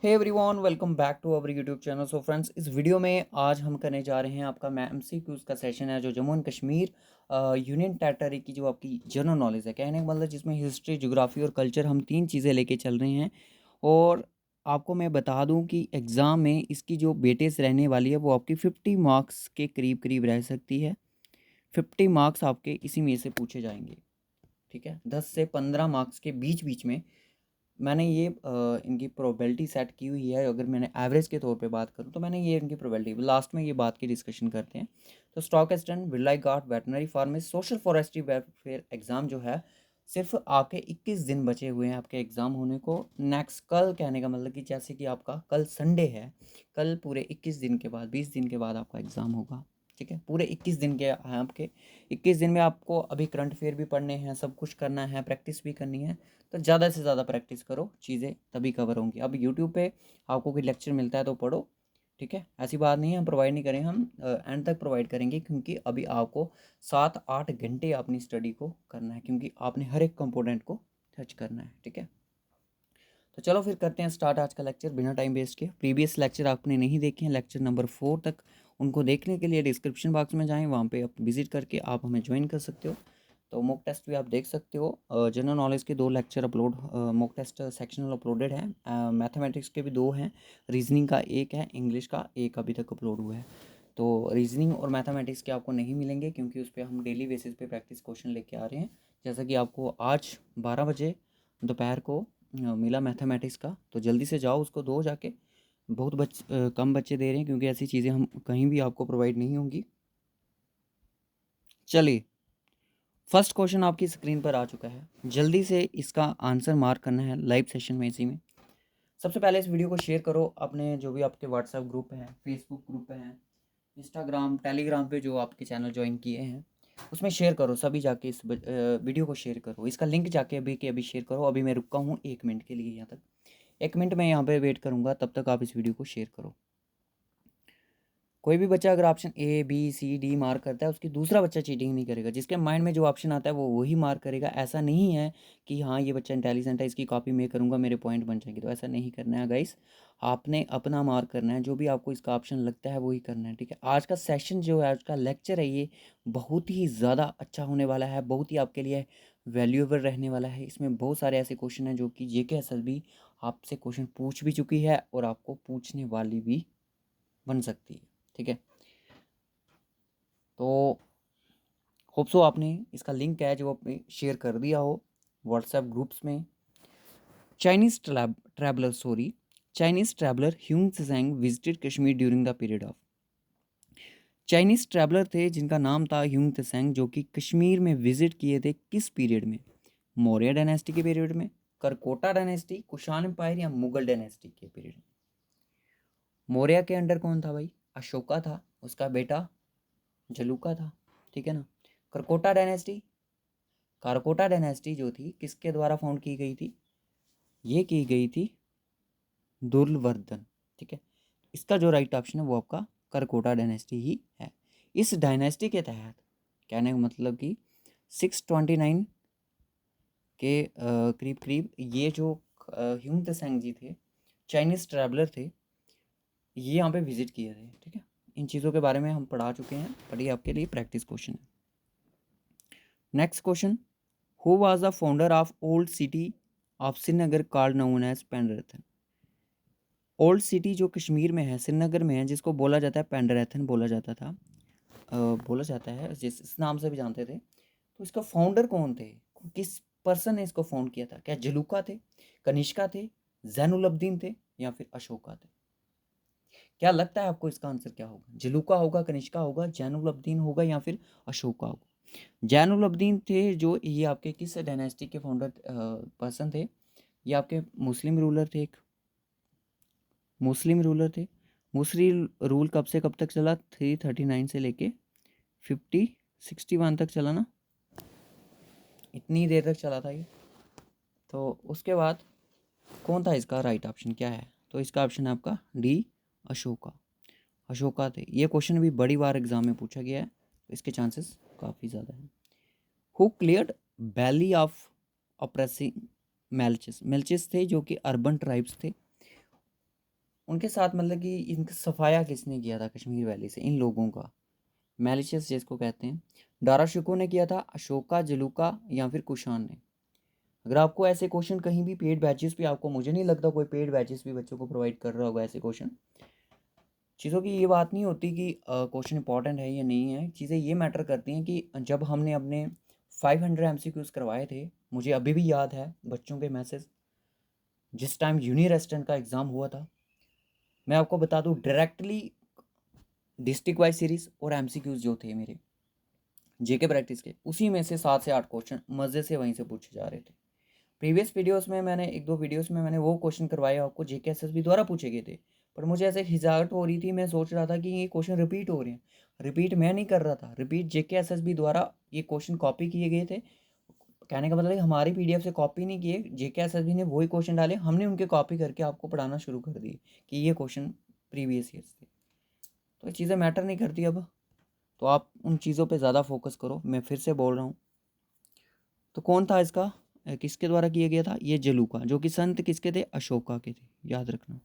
Hey everyone, welcome back to our YouTube channel. So friends, इस video में आज हम करने जा रहे हैं आपका एमसीक्यूज़ का सेशन है जो Jammu and Kashmir union territory की जो आपकी जनरल नॉलेज है, कहने का मतलब जिसमें हिस्ट्री, ज्योग्राफी और कल्चर हम तीन चीज़ें लेके चल रहे हैं। और आपको मैं बता दूं कि एग्ज़ाम में इसकी जो वेटेज रहने वाली है वो आपकी 50 मार्क्स के करीब करीब रह सकती है। 50 मार्क्स आपके इसी में से पूछे जाएंगे। ठीक है, 10 से 15 मार्क्स के बीच बीच में मैंने ये इनकी प्रोबेबिलिटी सेट की हुई है। अगर मैंने एवरेज के तौर पे बात करूँ तो मैंने ये इनकी प्रोबेबिलिटी लास्ट में ये बात की डिस्कशन करते हैं। तो stock extent, villi guard, veterinary pharmacy, social forestry welfare exam जो है सिर्फ आपके 21 दिन बचे हुए हैं आपके एग्ज़ाम होने को। नेक्स्ट कल कहने का मतलब कि जैसे कि आपका कल संडे है, कल पूरे 21 दिन के बाद 20 दिन के बाद आपका एग्ज़ाम होगा। ठीक है, पूरे 21 दिन के हैं आपके। 21 दिन में आपको अभी करंट अफेयर भी पढ़ने हैं, सब कुछ करना है, प्रैक्टिस भी करनी है। तो ज़्यादा से ज़्यादा प्रैक्टिस करो, चीज़ें तभी कवर होंगी। अब यूट्यूब पे आपको कोई लेक्चर मिलता है तो पढ़ो। ठीक है, ऐसी बात नहीं है हम प्रोवाइड नहीं करें, हम एंड तक प्रोवाइड करेंगे, क्योंकि अभी आपको 7-8 घंटे अपनी स्टडी को करना है, क्योंकि आपने हर एक कंपोनेंट को टच करना है। ठीक है, तो चलो फिर करते हैं स्टार्ट आज का लेक्चर बिना टाइम वेस्ट किए। प्रीवियस लेक्चर आपने नहीं देखे हैं, लेक्चर नंबर 4 तक, उनको देखने के लिए डिस्क्रिप्शन बॉक्स में जाएँ, वहाँ पे आप विजिट करके आप हमें ज्वाइन कर सकते हो। तो मॉक टेस्ट भी आप देख सकते हो। जनरल नॉलेज के 2 lecture upload, mock test sectional uploaded है। मैथमेटिक्स के भी 2 हैं, रीजनिंग का 1 है, इंग्लिश का 1 अभी तक अपलोड हुआ है। तो रीजनिंग और मैथमेटिक्स के आपको नहीं मिलेंगे, क्योंकि उस पर हम डेली बेसिस पे प्रैक्टिस क्वेश्चन लेके आ रहे हैं। जैसा कि आपको आज 12 बजे दोपहर को मिला मैथमेटिक्स का, तो जल्दी से जाओ उसको दो जाके। बहुत कम बच्चे दे रहे हैं, क्योंकि ऐसी चीज़ें हम कहीं भी आपको प्रोवाइड नहीं होंगी। चलिए, फर्स्ट क्वेश्चन आपकी स्क्रीन पर आ चुका है, जल्दी से इसका आंसर मार्क करना है लाइव सेशन में इसी में। सबसे पहले इस वीडियो को शेयर करो अपने जो भी आपके व्हाट्सएप ग्रुप हैं, फेसबुक ग्रुप हैं, इंस्टाग्राम, टेलीग्राम पे जो आपके चैनल ज्वाइन किए हैं उसमें शेयर करो। सभी जाके इस वीडियो को शेयर करो, इसका लिंक जाके अभी के अभी शेयर करो। अभी मैं रुका हूँ 1 मिनट के लिए, यहाँ तक 1 मिनट में यहाँ पे वेट करूँगा, तब तक आप इस वीडियो को शेयर करो। कोई भी बच्चा अगर option A B C D mark करता है, उसकी दूसरा बच्चा चीटिंग नहीं करेगा। जिसके माइंड में जो ऑप्शन आता है वो वही मार्क करेगा। ऐसा नहीं है कि हाँ ये बच्चा इंटेलिजेंट है, इसकी कॉपी मैं करूँगा मेरे पॉइंट बन जाएंगे, तो ऐसा नहीं करना है गाइस। आपने अपना मार्क करना है, जो भी आपको इसका ऑप्शन लगता है वही करना है। ठीक है, आज का सेशन जो है, आज का लेक्चर है, ये बहुत ही ज़्यादा अच्छा होने वाला है, बहुत ही आपके लिए वैल्यूएबल रहने वाला है। इसमें बहुत सारे ऐसे क्वेश्चन हैं जो कि JK भी आपसे क्वेश्चन पूछ भी चुकी है और आपको पूछने वाली भी बन सकती है। ठीक है, तो होप सो आपने इसका लिंक है जो आपने शेयर कर दिया हो व्हाट्सएप ग्रुप्स में। Chinese traveller sorry Chinese traveller Hiuen Tsang visited Kashmir during the period of. Chinese traveller थे जिनका नाम था ह्यूंग त्सांग, जो कि कश्मीर में विजिट किए थे किस पीरियड में? मौर्य डायनेस्टी के पीरियड में, करकोटा डायनेस्टी, कुषाण एम्पायर, या मुगल डायनेस्टी के पीरियड में? मौर्य के अंडर कौन था भाई? अशोका था, उसका बेटा जलूका था। ठीक है ना। करकोटा डायनेस्टी, कारकोटा डायनेस्टी जो थी किसके द्वारा फाउंड की गई थी? ये की गई थी दुर्लवर्धन। ठीक है, इसका जो राइट ऑप्शन है वो आपका करकोटा डायनेस्टी ही है। इस डायनेस्टी के तहत, कहने का मतलब कि 629 के करीब करीब ये जो ह्यूम त्सांग जी थे, चाइनीज ट्रैवलर थे, ये यहाँ पे विजिट किए थे। ठीक है, इन चीज़ों के बारे में हम पढ़ा चुके हैं, पढ़िए, आपके लिए प्रैक्टिस क्वेश्चन है। Next question, who was the founder of old city of Srinagar called known as Pandrethan? Old city जो कश्मीर में है, श्रीनगर में है, जिसको बोला जाता है पेंडरथन बोला जाता था, बोला जाता है, जिस इस नाम से भी जानते थे। तो इसका फाउंडर कौन थे? किस पर्सन ने इसको फाउंड किया था? क्या जलूका थे, कनिष्का थे, जैनुलब्दीन थे, या फिर अशोका थे? क्या लगता है आपको इसका आंसर क्या होगा? जलूका होगा, कनिष्का होगा, जैनुलब्दीन होगा, या फिर अशोका होगा? जैनुलब्दीन थे जो ये आपके किस डायनेस्टी के फाउंडर पर्सन थे? ये आपके मुस्लिम रूलर थे, एक मुस्लिम रूलर थे। मुस्लिम रूल कब से कब तक चला? 339 से लेके 61 तक चला ना, इतनी देर तक चला था ये। तो उसके बाद कौन था इसका राइट ऑप्शन, क्या है? तो इसका ऑप्शन है आपका डी, अशोका। अशोका थे। ये क्वेश्चन भी बड़ी बार एग्जाम में पूछा गया है, तो इसके चांसेस काफ़ी ज़्यादा हैं। हु क्लियर्ड वैली ऑफ ऑपरेसिंग मेल्चिस? मेल्चिस थे जो कि अर्बन ट्राइब्स थे, उनके साथ मतलब कि इनका सफाया किसने किया था कश्मीर वैली से, इन लोगों का, मैलिशियस जिसको कहते हैं, दारा शिकोह ने किया था, अशोका, जलूका या फिर कुशान ने। अगर आपको ऐसे क्वेश्चन कहीं भी पेड बैचेस भी, आपको मुझे नहीं लगता कोई पेड बैचेस भी बच्चों को प्रोवाइड कर रहा होगा ऐसे क्वेश्चन। चीज़ों की ये बात नहीं होती कि क्वेश्चन इंपॉर्टेंट है या नहीं है, चीज़ें ये मैटर करती हैं कि जब हमने अपने 500 MCQs करवाए थे, मुझे अभी भी याद है बच्चों के मैसेज, जिस टाइम यूनी रेजिडेंट का एग्ज़ाम हुआ था। मैं आपको बता दूं डायरेक्टली डिस्ट्रिक्ट वाइज सीरीज और MCQs जो थे मेरे जेके प्रैक्टिस के, उसी में से 7 से 8 क्वेश्चन मज़े से वहीं से पूछे जा रहे थे। प्रीवियस वीडियोस में मैंने एक दो वीडियोस में मैंने वो क्वेश्चन करवाए आपको जेके एसएसबी द्वारा पूछे गए थे, पर मुझे ऐसे हिचकिचाहट हो रही थी, मैं सोच रहा था कि ये क्वेश्चन रिपीट हो रहे हैं। रिपीट मैं नहीं कर रहा था, रिपीट जेके एसएसबी द्वारा ये क्वेश्चन कॉपी किए गए थे। कहने का मतलब है हमारी पीडीएफ से कॉपी नहीं किए, जेके एसएसबी ने वही क्वेश्चन डाले, हमने उनके कॉपी करके आपको पढ़ाना शुरू कर दिए कि ये क्वेश्चन प्रीवियस ईयर्स थे। तो ये चीज़ें मैटर नहीं करती अब, तो आप उन चीज़ों पे ज़्यादा फोकस करो। मैं फिर से बोल रहा हूँ, तो कौन था इसका, किसके द्वारा किया गया था, ये जलूका, जो कि संत किसके थे, अशोका के थे, याद रखना।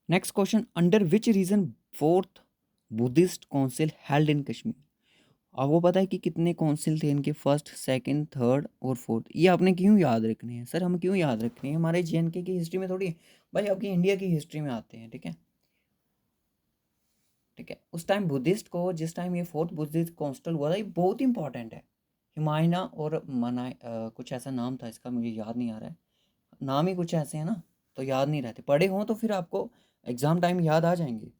Next question, under which region fourth Buddhist council held in Kashmir. आपको पता है कि कितने काउंसिल थे इनके, फर्स्ट, सेकंड, थर्ड और फोर्थ। ये आपने क्यों याद रखने हैं सर, हम क्यों याद रखने हैं, हमारे जेएनके की हिस्ट्री में थोड़ी भाई, आपकी इंडिया की हिस्ट्री में आते हैं। ठीक है, ठीक है। उस टाइम बुद्धिस्ट को, जिस टाइम ये फोर्थ बुद्धिस्ट काउंसिल हुआ था, ये बहुत इंपॉर्टेंट है। हिमायना और मनाय कुछ ऐसा नाम था इसका, मुझे याद नहीं आ रहा है, नाम ही कुछ ऐसे हैं ना, तो याद नहीं रहते, पढ़े हों तो फिर आपको एग्ज़ाम टाइम याद आ जाएंगे।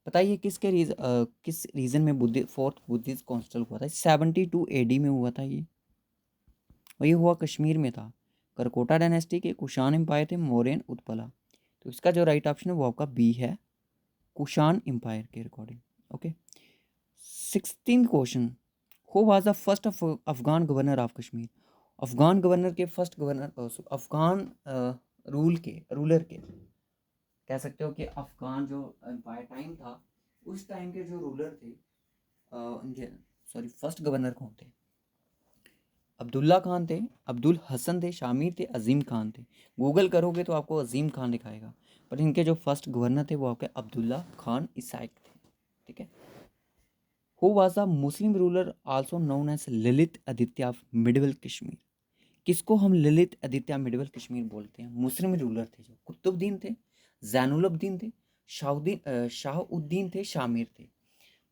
बताइए किस रीजन में फोर्थ बुद्धिस्ट काउंसिल हुआ था। 72 AD में हुआ था ये, और ये हुआ कश्मीर में था। करकोटा डायनेस्टी के कुशान एम्पायर थे, मौर्यन, उत्पला। तो इसका जो राइट ऑप्शन है वो आपका बी है, कुशान एम्पायर के according. Okay, 16th question, who was the first Afghan governor of Kashmir. Afghan governor के फर्स्ट गवर्नर, अफगान रूलर के, कह सकते हो कि अफगान जो एम्पायर टाइम था, उस टाइम के जो रूलर थे, उनके सॉरी फर्स्ट गवर्नर कौन थे, अब्दुल्ला खान थे, अब्दुल हसन थे, शामिर थे, अजीम खान थे। गूगल करोगे तो आपको अजीम खान दिखाएगा, पर इनके जो फर्स्ट गवर्नर थे वो आपके अब्दुल्ला खान इसाइक थे। ठीक है। Who was the Muslim ruler also known as Lalitaditya of middle Kashmir. किसको हम ललित आदित्य मिडल कश्मीर बोलते हैं, मुस्लिम रूलर थे जो, कुतुबुद्दीन थे, जैनुलब्दीन थे, शाहुद्दीन थे, शामिर थे।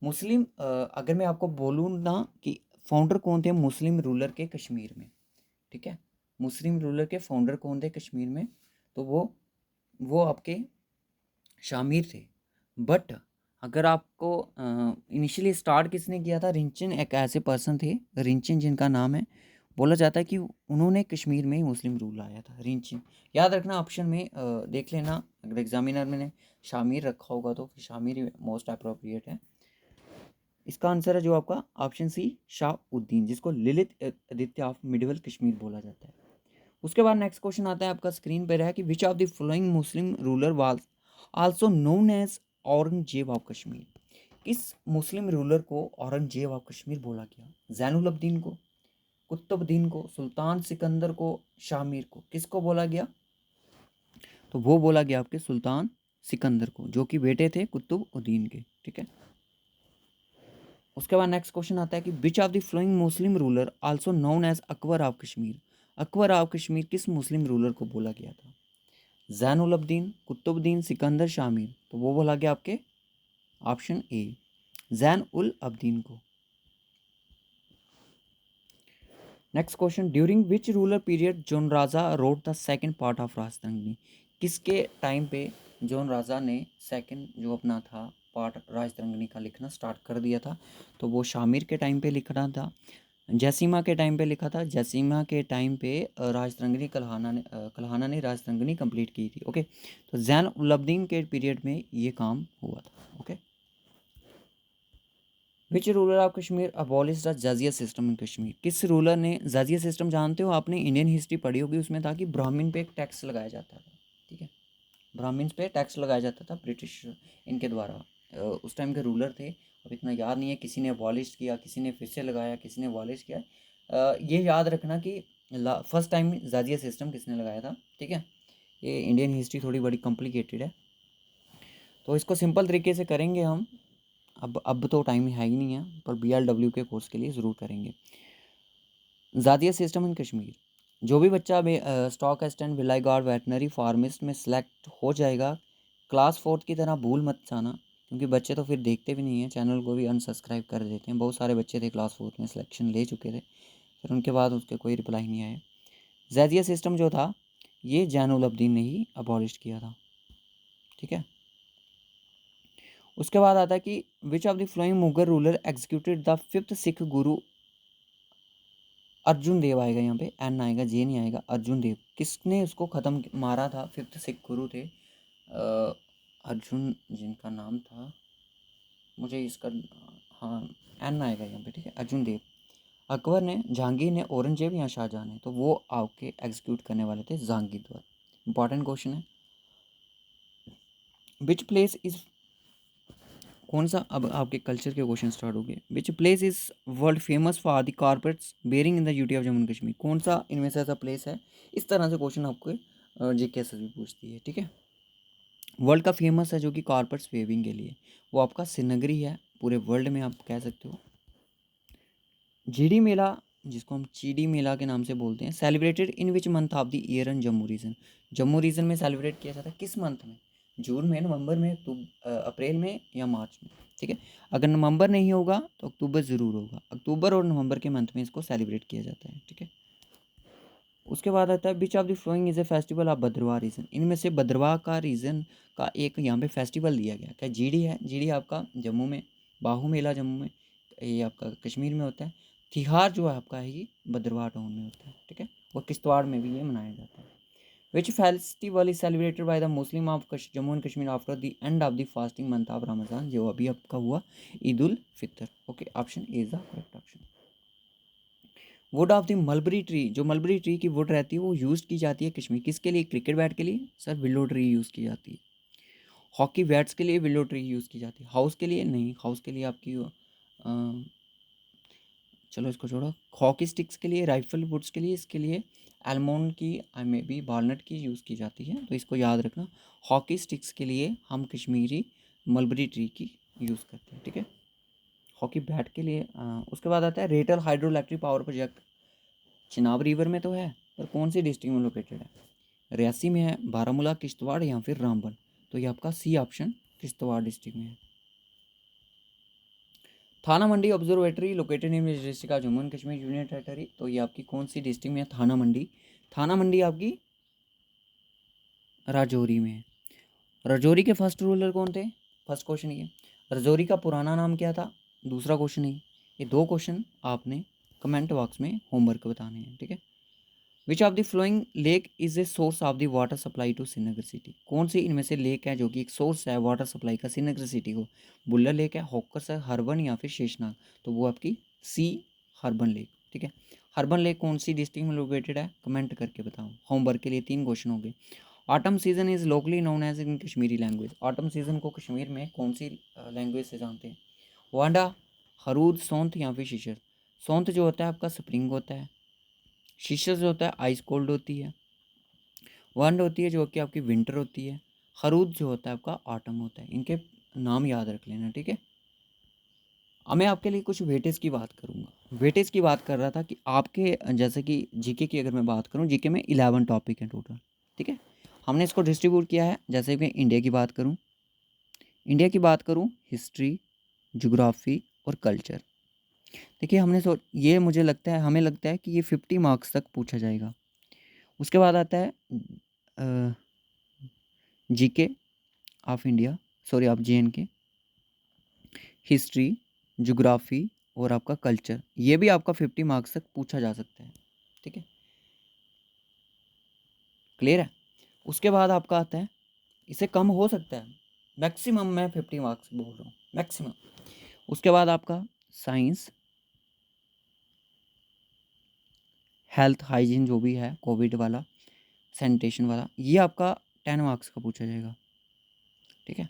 मुस्लिम अगर मैं आपको बोलूँ ना कि फाउंडर कौन थे मुस्लिम रूलर के कश्मीर में, ठीक है, मुस्लिम रूलर के फाउंडर कौन थे कश्मीर में, तो वो आपके शामिर थे। बट अगर आपको इनिशियली स्टार्ट किसने किया था, रिंचन एक ऐसे पर्सन थे, रिंचन जिनका नाम है, बोला जाता है कि उन्होंने कश्मीर में ही मुस्लिम रूल लाया था, रिंचन। याद रखना, ऑप्शन में देख लेना, अगर एग्जामिनर में शामिर रखा होगा तो फिर शामिर ही मोस्ट अप्रोप्रिएट है। इसका आंसर है जो आपका ऑप्शन सी, शाहुद्दीन, जिसको ललित आदित्य ऑफ मिडिवल कश्मीर बोला जाता है। उसके बाद नेक्स्ट क्वेश्चन आता है आपका स्क्रीन पर है कि which of the following Muslim ruler was also known as Aurangzeb of Kashmir. किस मुस्लिम रूलर को औरंगजेब ऑफ कश्मीर बोला गया, जैनुलब्दीन को, कुतुबुद्दीन को, सुल्तान सिकंदर को, शामिर को, किसको बोला गया, तो वो बोला गया आपके सुल्तान सिकंदर को, जो कि बेटे थे कुतुबुद्दीन के। ठीक है। उसके बाद नेक्स्ट क्वेश्चन आता है कि which of the following Muslim ruler also known as Akbar of Kashmir. Akbar of Kashmir किस मुस्लिम रूलर को बोला गया था, जैनुलब्दीन, कुतुबुद्दीन, सिकंदर, शामिर। तो वो बोला गया आपके ऑप्शन ए, जैन उल अब्दीन को। Next question, during which ruler period zone Raja road the second part of Rajatarangini. किसके टाइम पे जोन राजा ने सेकंड जो अपना था पार्ट राजतरंगिणी का लिखना स्टार्ट कर दिया था, तो वो शामिर के टाइम पे लिखना था, जैसीमा के टाइम पे लिखा था, जैसीमा के टाइम पे राजतरंगिणी कल्हाना ने राजतरंगिणी कंप्लीट की थी। ओके, तो जैन उलब्दीन के पीरियड में ये काम हुआ था। Okay, which ruler of Kashmir abolish the jizya system in Kashmir. किस रूलर ने, जजिया सिस्टम जानते हो, आपने इंडियन हिस्ट्री पढ़ी होगी, उसमें था कि ब्राह्मण पे एक टैक्स लगाया जाता था। ठीक है, ब्राह्मण्स पे टैक्स लगाया जाता था ब्रिटिश इनके द्वारा। उस टाइम के रूलर थे, अब इतना याद नहीं है, किसी ने अबॉलिश किया, किसी ने फिर से लगाया, किसी ने अबॉलिश किया। ये याद रखना कि फर्स्ट टाइम जाजिया सिस्टम किसने लगाया था। ठीक है, ये इंडियन हिस्ट्री थोड़ी बड़ी कॉम्प्लिकेटेड है, तो इसको सिंपल तरीके से करेंगे हम। अब तो टाइम है ही नहीं है, पर BLW के कोर्स के लिए ज़रूर करेंगे। ज़ातिया सिस्टम इन कश्मीर, जो भी बच्चा stock assistant, Bhilai guard, veterinary फार्मिस्ट में सेलेक्ट हो जाएगा, क्लास 4 की तरह भूल मत जाना, क्योंकि बच्चे तो फिर देखते भी नहीं हैं, चैनल को भी अनसब्सक्राइब कर देते हैं। बहुत सारे बच्चे थे क्लास 4 में सिलेक्शन ले चुके थे, फिर उनके बाद उसके कोई रिप्लाई नहीं आया। ज़ातिया सिस्टम जो था ये जैनुल अब्दीन ने ही अबॉलिश किया था, ठीक है। उसके बाद आता है कि which of the flowing Mughal ruler executed the 5th Sikh गुरु। अर्जुन देव आएगा यहाँ पे, एन आएगा, जे नहीं आएगा। अर्जुन देव किसने उसको ख़त्म मारा था? 5th सिख गुरु थे अर्जुन, जिनका नाम था, मुझे इसका, हाँ एन आएगा यहाँ पे, ठीक है, अर्जुन देव। अकबर ने, जहांगीर ने, औरंगजेब या शाहजहां ने, तो वो आपके एग्जीक्यूट करने वाले थे जहांगीर द्वारा। इंपॉर्टेंट क्वेश्चन है। विच प्लेस इज, कौन सा, अब आपके कल्चर के क्वेश्चन स्टार्ट हो गए। Which place is world famous for the carpets bearing in the UT of Jammu and Kashmir, कौन सा इनमें से ऐसा प्लेस है? इस तरह से क्वेश्चन आपको जीके भी पूछती है, ठीक है। वर्ल्ड का फेमस है जो कि कारपेट्स वेविंग के लिए, वो आपका श्रीनगरी है, पूरे वर्ल्ड में आप कह सकते हो। जीडी मेला, जिसको हम चीडी मेला के नाम से बोलते हैं, celebrated in which month of the year in Jammu region, Jammu region में सेलिब्रेट किया जाता है किस मंथ में? जून में, नवंबर में, अप्रैल में या मार्च में, ठीक है। अगर नवंबर नहीं होगा तो अक्टूबर ज़रूर होगा, अक्टूबर और नवंबर के मंथ में इसको सेलिब्रेट किया जाता है, ठीक है। उसके बाद आता है which of the following is a festival of Bhadrawah region, इनमें से भद्रवाह का रीजन का एक यहाँ पे फेस्टिवल दिया गया, क्या जीडी है? जीडी आपका जम्मू में, बाहू मेला जम्मू में, ये आपका कश्मीर में होता है। तिहार जो है आपका है ये भद्रवाह टाउन में होता है, ठीक है। और किश्तवाड़ में भी ये मनाया जाता है। Which festival is celebrated by the Muslim of Jammu and Kashmir after the end of the fasting month of Ramzan, जो अभी आपका हुआ Eid ul Fitr, okay, option A is the correct option. Wood of the mulberry tree, जो मलबरी ट्री की wood रहती है वो use की जाती है कश्मीर, किसके लिए? क्रिकेट बैट के लिए सर, विलो ट्री यूज़ की जाती है। हॉकी बैट्स के लिए विलो ट्री यूज़ की जाती है। हाउस के लिए नहीं, हाउस के लिए आपकी चलो इसको छोड़ो। हॉकी स्टिक्स के लिए, राइफल वुड्स के लिए, इसके लिए एलमोंड की, मे बी वॉलनट की यूज़ की जाती है, तो इसको याद रखना। हॉकी स्टिक्स के लिए हम कश्मीरी मलबरी ट्री की यूज़ करते हैं, ठीक है। हॉकी बैट के लिए उसके बाद आता है Ratle hydro electric power project, Chenab river में तो है, पर कौन सी डिस्ट्रिक्ट में लोकेटेड है? रियासी में है, बारामूला, किश्तवाड़ या फिर रामबन, तो ये आपका सी ऑप्शन किश्तवाड़ डिस्ट्रिक्ट में है। Thana Mandi observatory located in district of Jammu and Kashmir union territory, तो ये आपकी कौन सी डिस्ट्रिक्ट में है? थाना मंडी। थाना मंडी आपकी राजौरी में है। राजौरी के फर्स्ट रूलर कौन थे? फर्स्ट क्वेश्चन ये। राजौरी का पुराना नाम क्या था? दूसरा क्वेश्चन ये। ये दो क्वेश्चन आपने कमेंट बॉक्स में होमवर्क बताने हैं, ठीक है। Which of the following lake is a source of the water supply to Srinagar city, कौन सी इनमें से लेक है जो कि एक सोर्स है वाटर सप्लाई का श्रीनगर सिटी को? बुल्ला लेक है, हॉकर्स है, हरबन या फिर शेषनाग, तो वो आपकी सी हरबन लेक, ठीक है। हरबन लेक कौन सी डिस्ट्रिक्ट में लोकेटेड है? कमेंट करके बताओ। होमवर्क के लिए 3 क्वेश्चन हो गए। Autumn season is locally known as in Kashmiri language, autumn season को कश्मीर में कौन सी लैंग्वेज से जानते हैं? वांडा, हरूद, सौंत या फिर शीशर। सौंत जो होता है आपका स्प्रिंग होता है, शीशर जो होता है आइस कोल्ड होती है, वंड होती है जो कि आपकी विंटर होती है, खरूद जो होता है आपका ऑटम होता है। इनके नाम याद रख लेना, ठीक है। अब मैं आपके लिए कुछ वेटेज की बात करूँगा। वेटेज की बात कर रहा था कि आपके, जैसे कि जीके की अगर मैं बात करूँ, जीके में 11 टॉपिक हैं टोटल, ठीक है। हमने इसको डिस्ट्रीब्यूट किया है, जैसे कि इंडिया की बात करूँ, हिस्ट्री, जोग्राफ़ी और कल्चर। देखिए हमने ये मुझे लगता है, हमें लगता है कि ये 50 मार्क्स तक पूछा जाएगा। उसके बाद आता है GK of India, sorry of JNK, history, geography और आपका कल्चर, ये भी आपका 50 मार्क्स तक पूछा जा सकता है, ठीक है। क्लियर है? उसके बाद आपका आता है, इससे कम हो सकता है, मैक्सिमम मैं 50 मार्क्स बोल रहा हूँ, मैक्सिमम। उसके बाद आपका साइंस, हेल्थ हाइजीन जो भी है, कोविड वाला, सैनिटेशन वाला, ये आपका 10 मार्क्स का पूछा जाएगा, ठीक है।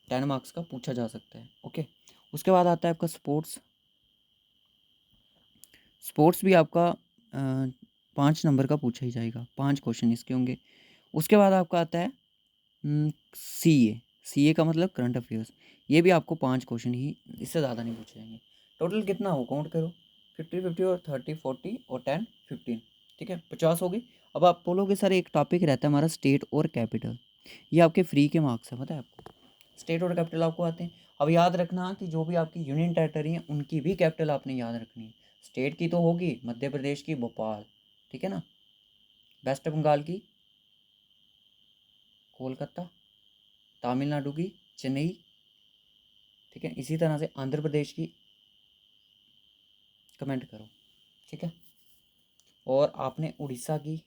10 मार्क्स का पूछा जा सकता है, ओके। उसके बाद आता है आपका स्पोर्ट्स। स्पोर्ट्स भी आपका 5 नंबर का पूछा ही जाएगा, 5 क्वेश्चन इसके होंगे। उसके बाद आपका आता है CA का मतलब करंट अफेयर्स। ये भी आपको 5 क्वेश्चन ही, इससे ज़्यादा नहीं पूछे जाएंगे। टोटल कितना हो, काउंट करो, 50-50 और 30-40 और 10-15, ठीक है, 50 हो गई। अब आप बोलोगे सर एक टॉपिक रहता है हमारा स्टेट और कैपिटल, ये आपके फ्री के मार्क्स है, पता है आपको। स्टेट और कैपिटल आपको आते हैं। अब याद रखना कि जो भी आपकी यूनियन टेरेटरी है उनकी भी कैपिटल आपने याद रखनी है। स्टेट की तो होगी मध्य प्रदेश की भोपाल, ठीक है ना, वेस्ट बंगाल की कोलकाता, तमिलनाडु की चेन्नई, ठीक है, इसी तरह से आंध्र प्रदेश की, कमेंट करो, ठीक है, और आपने उड़ीसा की,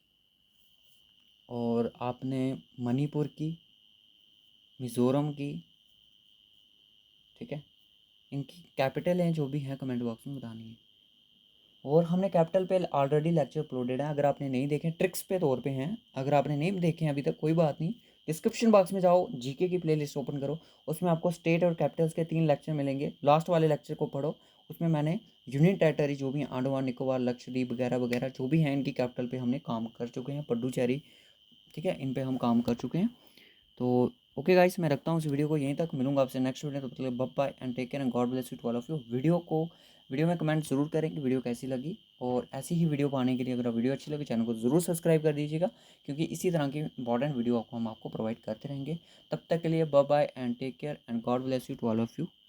और आपने मणिपुर की, मिज़ोरम की, ठीक है, इनकी कैपिटल हैं जो भी हैं कमेंट बॉक्स में बतानी है। और हमने कैपिटल पे ऑलरेडी लेक्चर अपलोडेड है, अगर आपने नहीं देखे, ट्रिक्स पे तौर पे हैं, अगर आपने नहीं देखे हैं अभी तक कोई बात नहीं, डिस्क्रिप्शन बॉक्स में जाओ, जीके की प्लेलिस्ट ओपन करो, उसमें आपको स्टेट और कैपिटल्स के 3 लेक्चर मिलेंगे। लास्ट वाले लेक्चर को पढ़ो, उसमें मैंने यूनियन टेरेटरी जो भी हैं, अंडमान निकोबार, लक्षद्वीप वगैरह वगैरह जो भी हैं, इनकी कैपिटल पे हमने काम कर चुके हैं, पुडुचेरी, ठीक है, इन पे हम काम कर चुके हैं। तो ओके गाइस, मैं रखता हूँ इस वीडियो को यहीं तक, मिलूंगा आपसे नेक्स्ट वीडियो, तब तक के लिए bye and take care and God bless you to all of you. Video में कमेंट जरूर करें कि वीडियो कैसी लगी, और ऐसी ही वीडियो पाने के लिए अगर वीडियो अच्छी लगी चैनल को ज़रूर सब्सक्राइब कर दीजिएगा, क्योंकि इसी तरह की इंपॉर्टेंट वीडियो हम आपको प्रोवाइड करते रहेंगे। तब तक के लिए bye and take care and God bless you to all of you.